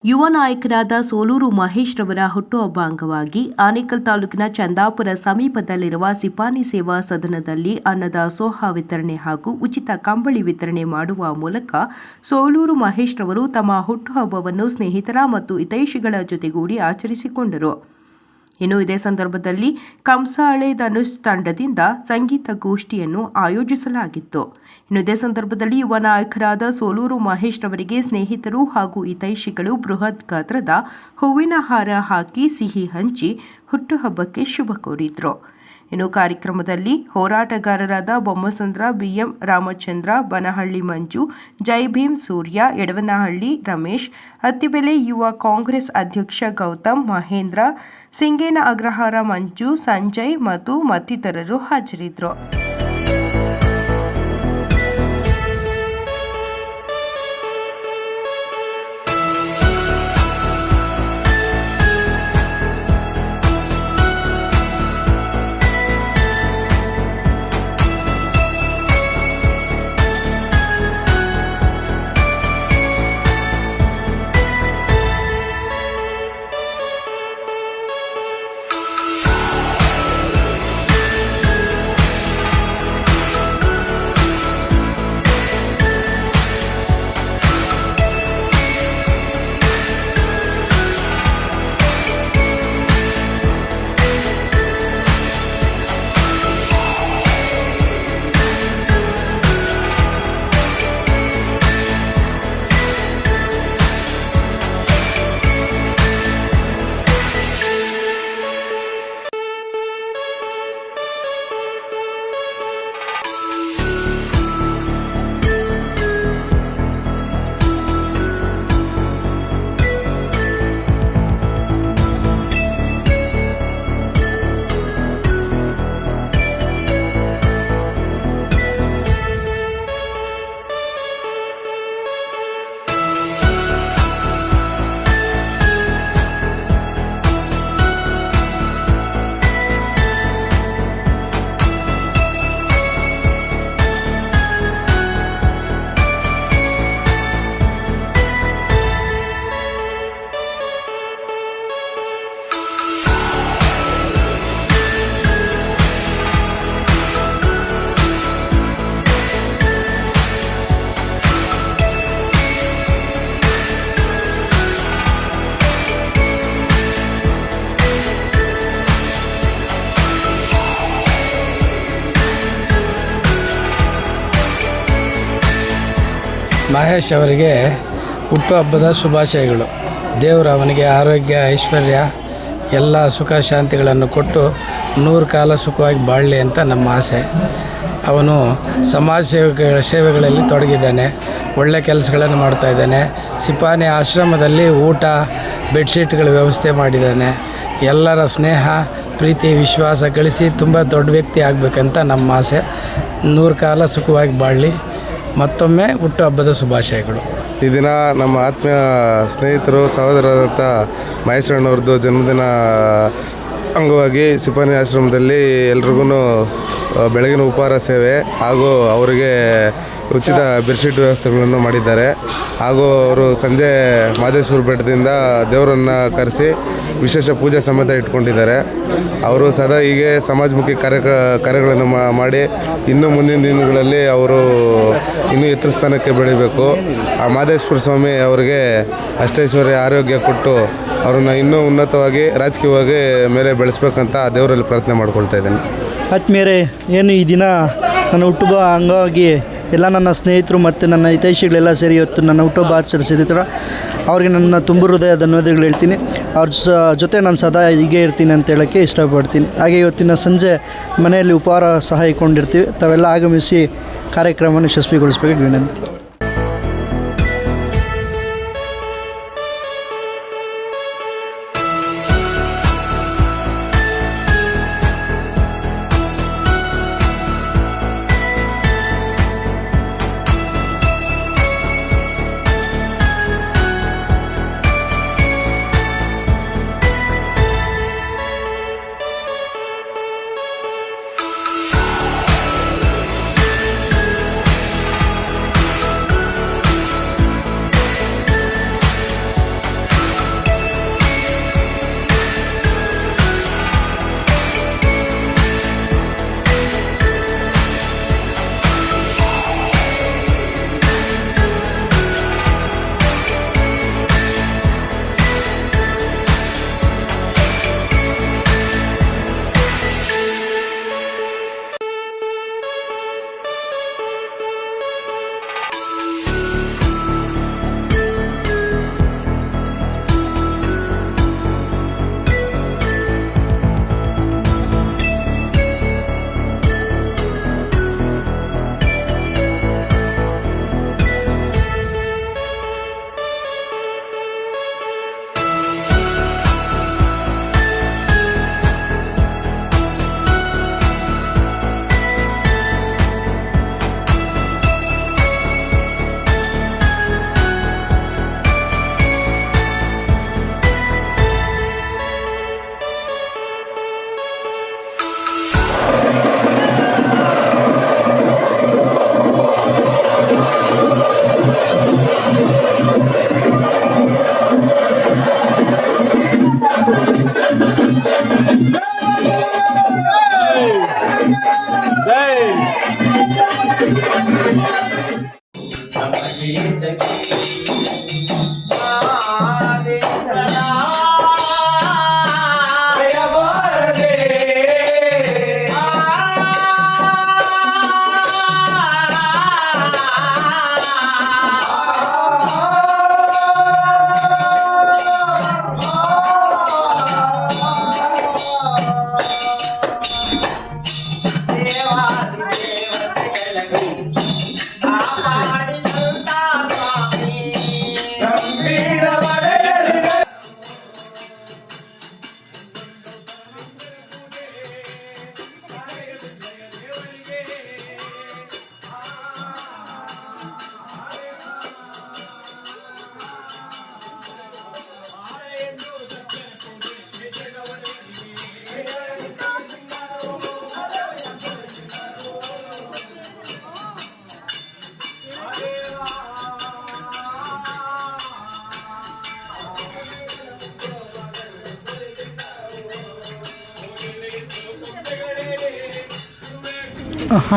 ಯುವ ನಾಯಕರಾದ ಸೋಲೂರು ಮಹೇಶ್ ರವರ ಹುಟ್ಟುಹಬ್ಬ ಅಂಗವಾಗಿ ಆನೇಕಲ್ ತಾಲೂಕಿನ ಚಂದಾಪುರ ಸಮೀಪದಲ್ಲಿರುವ ಸಿಪಾನಿ ಸೇವಾ ಸದನದಲ್ಲಿ ಅನ್ನದಾಸೋಹ ವಿತರಣೆ ಹಾಗೂ ಉಚಿತ ಕಂಬಳಿ ವಿತರಣೆ ಮಾಡುವ ಮೂಲಕ ಸೋಲೂರು ಮಹೇಶ್ ರವರು ತಮ್ಮ ಹುಟ್ಟುಹಬ್ಬವನ್ನು ಸ್ನೇಹಿತರ ಮತ್ತು ಹಿತೈಷಿಗಳ ಜೊತೆಗೂಡಿ ಆಚರಿಸಿಕೊಂಡರು. ಇನ್ನು ಇದೇ ಸಂದರ್ಭದಲ್ಲಿ ಕಂಸಾಳೆ ಧನುಷ್ ತಂಡದಿಂದ ಸಂಗೀತ ಗೋಷ್ಠಿಯನ್ನು ಆಯೋಜಿಸಲಾಗಿತ್ತು. ಇನ್ನು ಇದೇ ಸಂದರ್ಭದಲ್ಲಿ ಯುವ ನಾಯಕರಾದ ಸೋಲೂರು ಮಹೇಶ್ ರವರಿಗೆ ಸ್ನೇಹಿತರು ಹಾಗೂ ಹಿತೈಷಿಗಳು ಬೃಹತ್ ಗಾತ್ರದ ಹೂವಿನ ಹಾರ ಹಾಕಿ ಸಿಹಿ ಹಂಚಿ ಹುಟ್ಟುಹಬ್ಬಕ್ಕೆ ಶುಭ ಕೋರಿದ್ರು. ಇನ್ನು ಕಾರ್ಯಕ್ರಮದಲ್ಲಿ ಹೋರಾಟಗಾರರಾದ ಬೊಮ್ಮಸಂದ್ರ, ಬಿಎಂ ರಾಮಚಂದ್ರ, ಬನಹಳ್ಳಿ ಮಂಜು, ಜೈ ಭೀಮ್ ಸೂರ್ಯ, ಯಡವನಹಳ್ಳಿ ರಮೇಶ್, ಅತ್ತಿಬೆಲೆ ಯುವ ಕಾಂಗ್ರೆಸ್ ಅಧ್ಯಕ್ಷ ಗೌತಮ್, ಮಹೇಂದ್ರ, ಸಿಂಗೇನ ಅಗ್ರಹಾರ ಮಂಜು, ಸಂಜಯ್ ಮತ್ತು ಮತ್ತಿತರರು ಹಾಜರಿದ್ದರು. ಮಹೇಶ್ ಅವರಿಗೆ ಹುಟ್ಟುಹಬ್ಬದ ಶುಭಾಶಯಗಳು. ದೇವರು ಅವನಿಗೆ ಆರೋಗ್ಯ, ಐಶ್ವರ್ಯ, ಎಲ್ಲ ಸುಖ ಶಾಂತಿಗಳನ್ನು ಕೊಟ್ಟು 100 ಕಾಲ ಸುಖವಾಗಿ ಬಾಳಲಿ ಅಂತ ನಮ್ಮ ಆಸೆ. ಅವನು ಸಮಾಜ ಸೇವೆಗಳಲ್ಲಿ ತೊಡಗಿದ್ದಾನೆ, ಒಳ್ಳೆ ಕೆಲಸಗಳನ್ನು ಮಾಡ್ತಾಯಿದ್ದಾನೆ. ಸಿಪಾನಿ ಆಶ್ರಮದಲ್ಲಿ ಊಟ, ಬೆಡ್ಶೀಟ್ಗಳ ವ್ಯವಸ್ಥೆ ಮಾಡಿದ್ದಾನೆ. ಎಲ್ಲರ ಸ್ನೇಹ, ಪ್ರೀತಿ, ವಿಶ್ವಾಸ ಗಳಿಸಿ ತುಂಬ ದೊಡ್ಡ ವ್ಯಕ್ತಿ ಆಗಬೇಕಂತ ನಮ್ಮ ಆಸೆ. 100 ಕಾಲ ಸುಖವಾಗಿ ಬಾಳಲಿ. ಮತ್ತೊಮ್ಮೆ ಹುಟ್ಟುಹಬ್ಬದ ಶುಭಾಶಯಗಳು. ಈ ದಿನ ನಮ್ಮ ಆತ್ಮೀಯ ಸ್ನೇಹಿತರು, ಸಹೋದರರಾದಂಥ ಮಹೇಶ್ ಅಣ್ಣವ್ರದ್ದು ಜನ್ಮದಿನ ಅಂಗವಾಗಿ ಸಿಪಾನಿ ಆಶ್ರಮದಲ್ಲಿ ಎಲ್ರಿಗೂ ಬೆಳಗಿನ ಉಪಹಾರ ಸೇವೆ ಹಾಗೂ ಅವರಿಗೆ ಉಚಿತ ಬೆಡ್ಶೀಟ್ ವ್ಯವಸ್ಥೆಗಳನ್ನು ಮಾಡಿದ್ದಾರೆ. ಹಾಗೂ ಅವರು ಸಂಜೆ ಮಹದೇಶ್ವರ ಬೆಟ್ಟದಿಂದ ದೇವರನ್ನು ಕರೆಸಿ ವಿಶೇಷ ಪೂಜೆ ಸಮೇತ ಇಟ್ಕೊಂಡಿದ್ದಾರೆ. ಅವರು ಸದಾ ಹೀಗೆ ಸಮಾಜಮುಖಿ ಕಾರ್ಯಗಳನ್ನು ಮಾಡಿ ಇನ್ನೂ ಮುಂದಿನ ದಿನಗಳಲ್ಲಿ ಅವರು ಇನ್ನೂ ಎತ್ತರ ಸ್ಥಾನಕ್ಕೆ ಬೆಳಿಬೇಕು. ಆ ಮಹದೇಶ್ವರ ಸ್ವಾಮಿ ಅವರಿಗೆ ಅಷ್ಟೈಶ್ವರ್ಯ, ಆರೋಗ್ಯ ಕೊಟ್ಟು ಅವ್ರನ್ನ ಇನ್ನೂ ಉನ್ನತವಾಗಿ ರಾಜಕೀಯವಾಗಿ ಮೇಲೆ ಬೆಳೆಸ್ಬೇಕಂತ ದೇವರಲ್ಲಿ ಪ್ರಾರ್ಥನೆ ಮಾಡ್ಕೊಳ್ತಾ ಇದ್ದೇನೆ. ಆತ್ಮೀಯರೇ, ಏನು ಈ ದಿನ ನನ್ನ ಹುಟ್ಟುಹಬ್ಬ ಅಂಗವಾಗಿ ಎಲ್ಲ ನನ್ನ ಸ್ನೇಹಿತರು ಮತ್ತು ನನ್ನ ಹಿತೈಷಿಗಳೆಲ್ಲ ಸೇರಿ ಇವತ್ತು ನನ್ನ ಹುಟ್ಟುಹಬ್ಬ ಆಚರಿಸಿರ್ತಾರೆ. ಅವ್ರಿಗೆ ನನ್ನ ತುಂಬ ಹೃದಯ ಧನ್ಯವಾದಗಳು ಹೇಳ್ತೀನಿ. ಅವ್ರ ಜೊತೆ ನಾನು ಸದಾ ಹೀಗೆ ಇರ್ತೀನಿ ಅಂತ ಹೇಳೋಕ್ಕೆ ಇಷ್ಟಪಡ್ತೀನಿ. ಹಾಗೆ ಇವತ್ತಿನ ಸಂಜೆ ಮನೆಯಲ್ಲಿ ಉಪಹಾರ ಸಹ ಇಟ್ಕೊಂಡಿರ್ತೀವಿ. ತಾವೆಲ್ಲ ಆಗಮಿಸಿ ಕಾರ್ಯಕ್ರಮವನ್ನು ಯಶಸ್ವಿಗೊಳಿಸಬೇಕು ವಿನಂತಿ.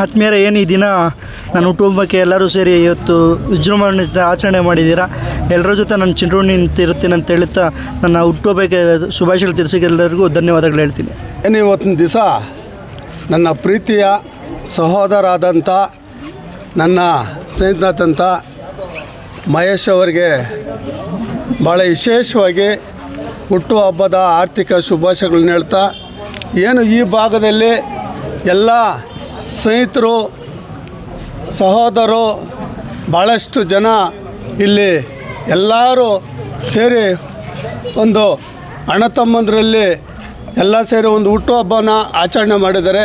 ಆತ್ಮೀಯರೇ, ಏನು ಈ ದಿನ ನನ್ನ ಹುಟ್ಟುಹಬ್ಬಕ್ಕೆ ಎಲ್ಲರೂ ಸೇರಿ ಇವತ್ತು ವಿಜೃಂಭಣೆಯಿಂದ ಆಚರಣೆ ಮಾಡಿದ್ದೀರಾ. ಎಲ್ಲರ ಜೊತೆ ನಾನು ಚಿರಋಣಿ ನಿಂತಿರುತ್ತೇನೆ ಅಂತ ಹೇಳುತ್ತಾ ನನ್ನ ಹುಟ್ಟುಹಬ್ಬಕ್ಕೆ ಶುಭಾಶಯಗಳು ತಿಳಿಸಿಗೆ ಎಲ್ಲರಿಗೂ ಧನ್ಯವಾದಗಳು ಹೇಳ್ತೀನಿ. ಏನು ಇವತ್ತಿನ ದಿವಸ ನನ್ನ ಪ್ರೀತಿಯ ಸಹೋದರಾದಂಥ ನನ್ನ ಸ್ನೇಹಿತನಾದಂಥ ಮಹೇಶ್ ಅವರಿಗೆ ಭಾಳ ವಿಶೇಷವಾಗಿ ಹುಟ್ಟುಹಬ್ಬದ ಆರ್ಥಿಕ ಶುಭಾಶಯಗಳನ್ನ ಹೇಳ್ತಾ, ಏನು ಈ ಭಾಗದಲ್ಲಿ ಎಲ್ಲ ಸ್ನೇಹಿತರು ಸಹೋದರರು ಭಾಳಷ್ಟು ಜನ ಇಲ್ಲಿ ಎಲ್ಲರೂ ಸೇರಿ ಒಂದು ಅಣ್ಣ ತಮ್ಮಂದರಲ್ಲಿ ಎಲ್ಲ ಸೇರಿ ಒಂದು ಹುಟ್ಟುಹಬ್ಬನ ಆಚರಣೆ ಮಾಡಿದ್ದಾರೆ.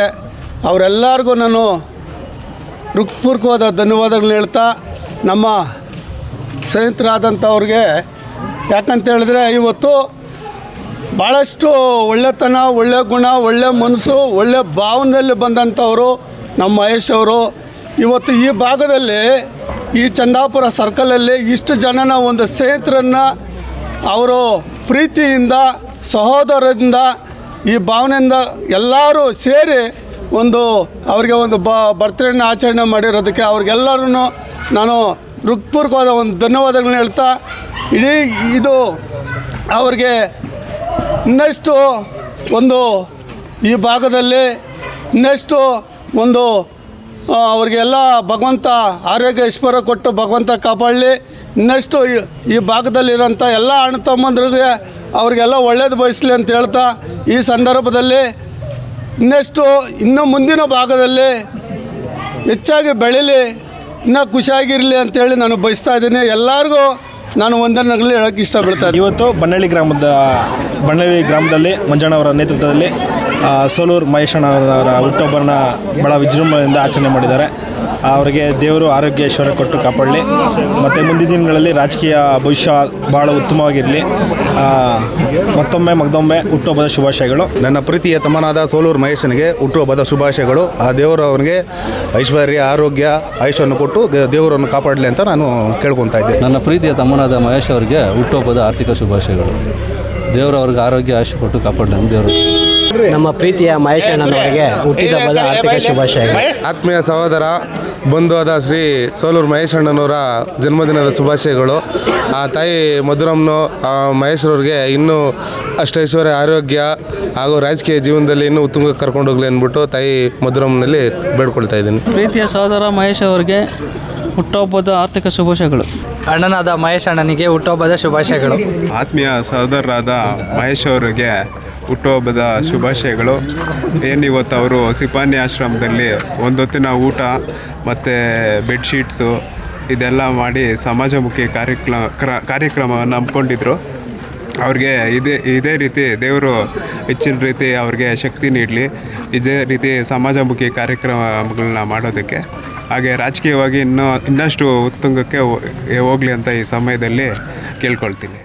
ಅವರೆಲ್ಲರಿಗೂ ನಾನು ಹೃತ್ಪೂರ್ವಕವಾದ ಧನ್ಯವಾದಗಳನ್ನ ಹೇಳ್ತಾ, ನಮ್ಮ ಸ್ನೇಹಿತರಾದಂಥವ್ರಿಗೆ ಯಾಕಂತ ಹೇಳಿದ್ರೆ ಇವತ್ತು ಭಾಳಷ್ಟು ಒಳ್ಳೆತನ, ಒಳ್ಳೆಯ ಗುಣ, ಒಳ್ಳೆಯ ಮನಸ್ಸು, ಒಳ್ಳೆಯ ಭಾವನೆಯಲ್ಲಿ ಬಂದಂಥವರು ನಮ್ಮ ಮಹೇಶ್ ಅವರು. ಇವತ್ತು ಈ ಭಾಗದಲ್ಲಿ ಈ ಚಂದಾಪುರ ಸರ್ಕಲಲ್ಲಿ ಇಷ್ಟು ಜನನ ಒಂದು ಸ್ನೇಹಿತರನ್ನು ಅವರು ಪ್ರೀತಿಯಿಂದ ಸಹೋದರದಿಂದ ಈ ಭಾವನೆಯಿಂದ ಎಲ್ಲರೂ ಸೇರಿ ಒಂದು ಅವರಿಗೆ ಒಂದು ಬರ್ತ್ಡೇನ ಆಚರಣೆ ಮಾಡಿರೋದಕ್ಕೆ ಅವ್ರಿಗೆಲ್ಲರೂ ನಾನು ಹೃತ್ಪೂರ್ವಕವಾದ ಒಂದು ಧನ್ಯವಾದಗಳನ್ನ ಹೇಳ್ತಾ, ಇಡೀ ಇದು ಅವ್ರಿಗೆ ಇನ್ನಷ್ಟು ಒಂದು ಈ ಭಾಗದಲ್ಲಿ ಇನ್ನಷ್ಟು ಒಂದು ಅವ್ರಿಗೆಲ್ಲ ಭಗವಂತ ಆರೋಗ್ಯ ಐಶ್ವರ್ಯ ಕೊಟ್ಟು ಭಗವಂತ ಕಾಪಾಡಲಿ. ಇನ್ನಷ್ಟು ಈ ಭಾಗದಲ್ಲಿರೋಂಥ ಎಲ್ಲ ಅಣ್ಣ ತಮ್ಮಂದ್ರಿಗೆ ಅವ್ರಿಗೆಲ್ಲ ಒಳ್ಳೇದು ಬಯಸಲಿ ಅಂತ ಹೇಳ್ತಾ, ಈ ಸಂದರ್ಭದಲ್ಲಿ ಇನ್ನೂ ಮುಂದಿನ ಭಾಗದಲ್ಲಿ ಹೆಚ್ಚಾಗಿ ಬೆಳೀಲಿ, ಇನ್ನೂ ಖುಷಿಯಾಗಿರಲಿ ಅಂತೇಳಿ ನಾನು ಬಯಸ್ತಾ ಇದ್ದೀನಿ. ಎಲ್ಲರಿಗೂ ನಾನು ವಂದನೆಗಳು ಹೇಳೋಕ್ಕೆ ಇಷ್ಟಪಡ್ತಾಯಿದ್ದೀನಿ. ಇವತ್ತು ಬನ್ನಳ್ಳಿ ಗ್ರಾಮದಲ್ಲಿ ಮಂಜಣ್ಣವರ ನೇತೃತ್ವದಲ್ಲಿ ಸೋಲೂರು ಮಹೇಶಣ್ಣವರ ಹುಟ್ಟುಹಬ್ಬನ ಭಾಳ ವಿಜೃಂಭಣೆಯಿಂದ ಆಚರಣೆ ಮಾಡಿದ್ದಾರೆ. ಅವರಿಗೆ ದೇವರು ಆರೋಗ್ಯ ಐಶ್ವರ್ಯ ಕೊಟ್ಟು ಕಾಪಾಡಲಿ, ಮತ್ತು ಮುಂದಿನ ದಿನಗಳಲ್ಲಿ ರಾಜಕೀಯ ಭವಿಷ್ಯ ಭಾಳ ಉತ್ತಮವಾಗಿರಲಿ. ಮತ್ತೊಮ್ಮೆ ಹುಟ್ಟುಹಬ್ಬದ ಶುಭಾಶಯಗಳು. ನನ್ನ ಪ್ರೀತಿಯ ತಮ್ಮನಾದ ಸೋಲೂರು ಮಹೇಶನಿಗೆ ಹುಟ್ಟುಹಬ್ಬದ ಶುಭಾಶಯಗಳು. ಆ ದೇವರು ಅವನಿಗೆ ಐಶ್ವರ್ಯ, ಆರೋಗ್ಯ, ಆಯುಷ್ಯನ್ನು ಕೊಟ್ಟು ದೇವರನ್ನು ಕಾಪಾಡಲಿ ಅಂತ ನಾನು ಕೇಳ್ಕೊತಾ ಇದ್ದೆ. ನನ್ನ ಪ್ರೀತಿಯ ತಮ್ಮನಾದ ಮಹೇಶ್ ಅವರಿಗೆ ಹುಟ್ಟುಹಬ್ಬದ ಆರ್ಥಿಕ ಶುಭಾಶಯಗಳು. ದೇವರು ಅವ್ರಿಗೆ ಆರೋಗ್ಯ ಆಯುಷ್ಯ ಕೊಟ್ಟು ಕಾಪಾಡಲಿ ಅಂತ ದೇವರು. ನಮ್ಮ ಪ್ರೀತಿಯ ಮಹೇಶ್ ಅಣ್ಣನವರಿಗೆ ಹುಟ್ಟಿದಬ್ಬದ ಆರ್ಥಿಕ ಶುಭಾಶಯಗಳು. ಆತ್ಮೀಯ ಸಹೋದರ ಬಂಧುವಾದ ಶ್ರೀ ಸೋಲೂರು ಮಹೇಶ್ ಅಣ್ಣನವರ ಜನ್ಮದಿನದ ಶುಭಾಶಯಗಳು. ಆ ತಾಯಿ ಮಧುರಮ್ನು ಮಹೇಶ್ರವ್ರಿಗೆ ಇನ್ನೂ ಅಷ್ಟೈಶ್ವರ್ಯ, ಆರೋಗ್ಯ ಹಾಗೂ ರಾಜಕೀಯ ಜೀವನದಲ್ಲಿ ಇನ್ನೂ ಉತ್ತುಂಗಕ್ಕೆ ಕರ್ಕೊಂಡು ಹೋಗಲಿ ಅಂದ್ಬಿಟ್ಟು ತಾಯಿ ಮಧುರಮ್ನಲ್ಲಿ ಬೇಡ್ಕೊಳ್ತಾ ಇದ್ದೀನಿ. ಪ್ರೀತಿಯ ಸಹೋದರ ಮಹೇಶ್ ಅವರಿಗೆ ಹುಟ್ಟುಹಬ್ಬದ ಆರ್ಥಿಕ ಶುಭಾಶಯಗಳು. ಅಣ್ಣನಾದ ಮಹೇಶ್ ಅಣ್ಣನಿಗೆ ಹುಟ್ಟುಹಬ್ಬದ ಶುಭಾಶಯಗಳು. ಆತ್ಮೀಯ ಸಹೋದರರಾದ ಮಹೇಶ್ ಅವರಿಗೆ ಹುಟ್ಟುಹಬ್ಬದ ಶುಭಾಶಯಗಳು. ಏನಿವತ್ತು ಅವರು ಸಿಪಾನಿ ಆಶ್ರಮದಲ್ಲಿ ಒಂದೊತ್ತಿನ ಊಟ ಮತ್ತು ಬೆಡ್ಶೀಟ್ಸು ಇದೆಲ್ಲ ಮಾಡಿ ಸಮಾಜಮುಖಿ ಕಾರ್ಯಕ್ರಮವನ್ನು ಹಮ್ಮಿಕೊಂಡಿದ್ರು. ಅವ್ರಿಗೆ ಇದೇ ರೀತಿ ದೇವರು ಹೆಚ್ಚಿನ ರೀತಿ ಅವ್ರಿಗೆ ಶಕ್ತಿ ನೀಡಲಿ, ಇದೇ ರೀತಿ ಸಮಾಜಮುಖಿ ಕಾರ್ಯಕ್ರಮಗಳನ್ನ ಮಾಡೋದಕ್ಕೆ. ಹಾಗೆ ರಾಜಕೀಯವಾಗಿ ಇನ್ನಷ್ಟು ಉತ್ತುಂಗಕ್ಕೆ ಹೋಗಲಿ ಅಂತ ಈ ಸಮಯದಲ್ಲಿ ಕೇಳ್ಕೊಳ್ತೀನಿ.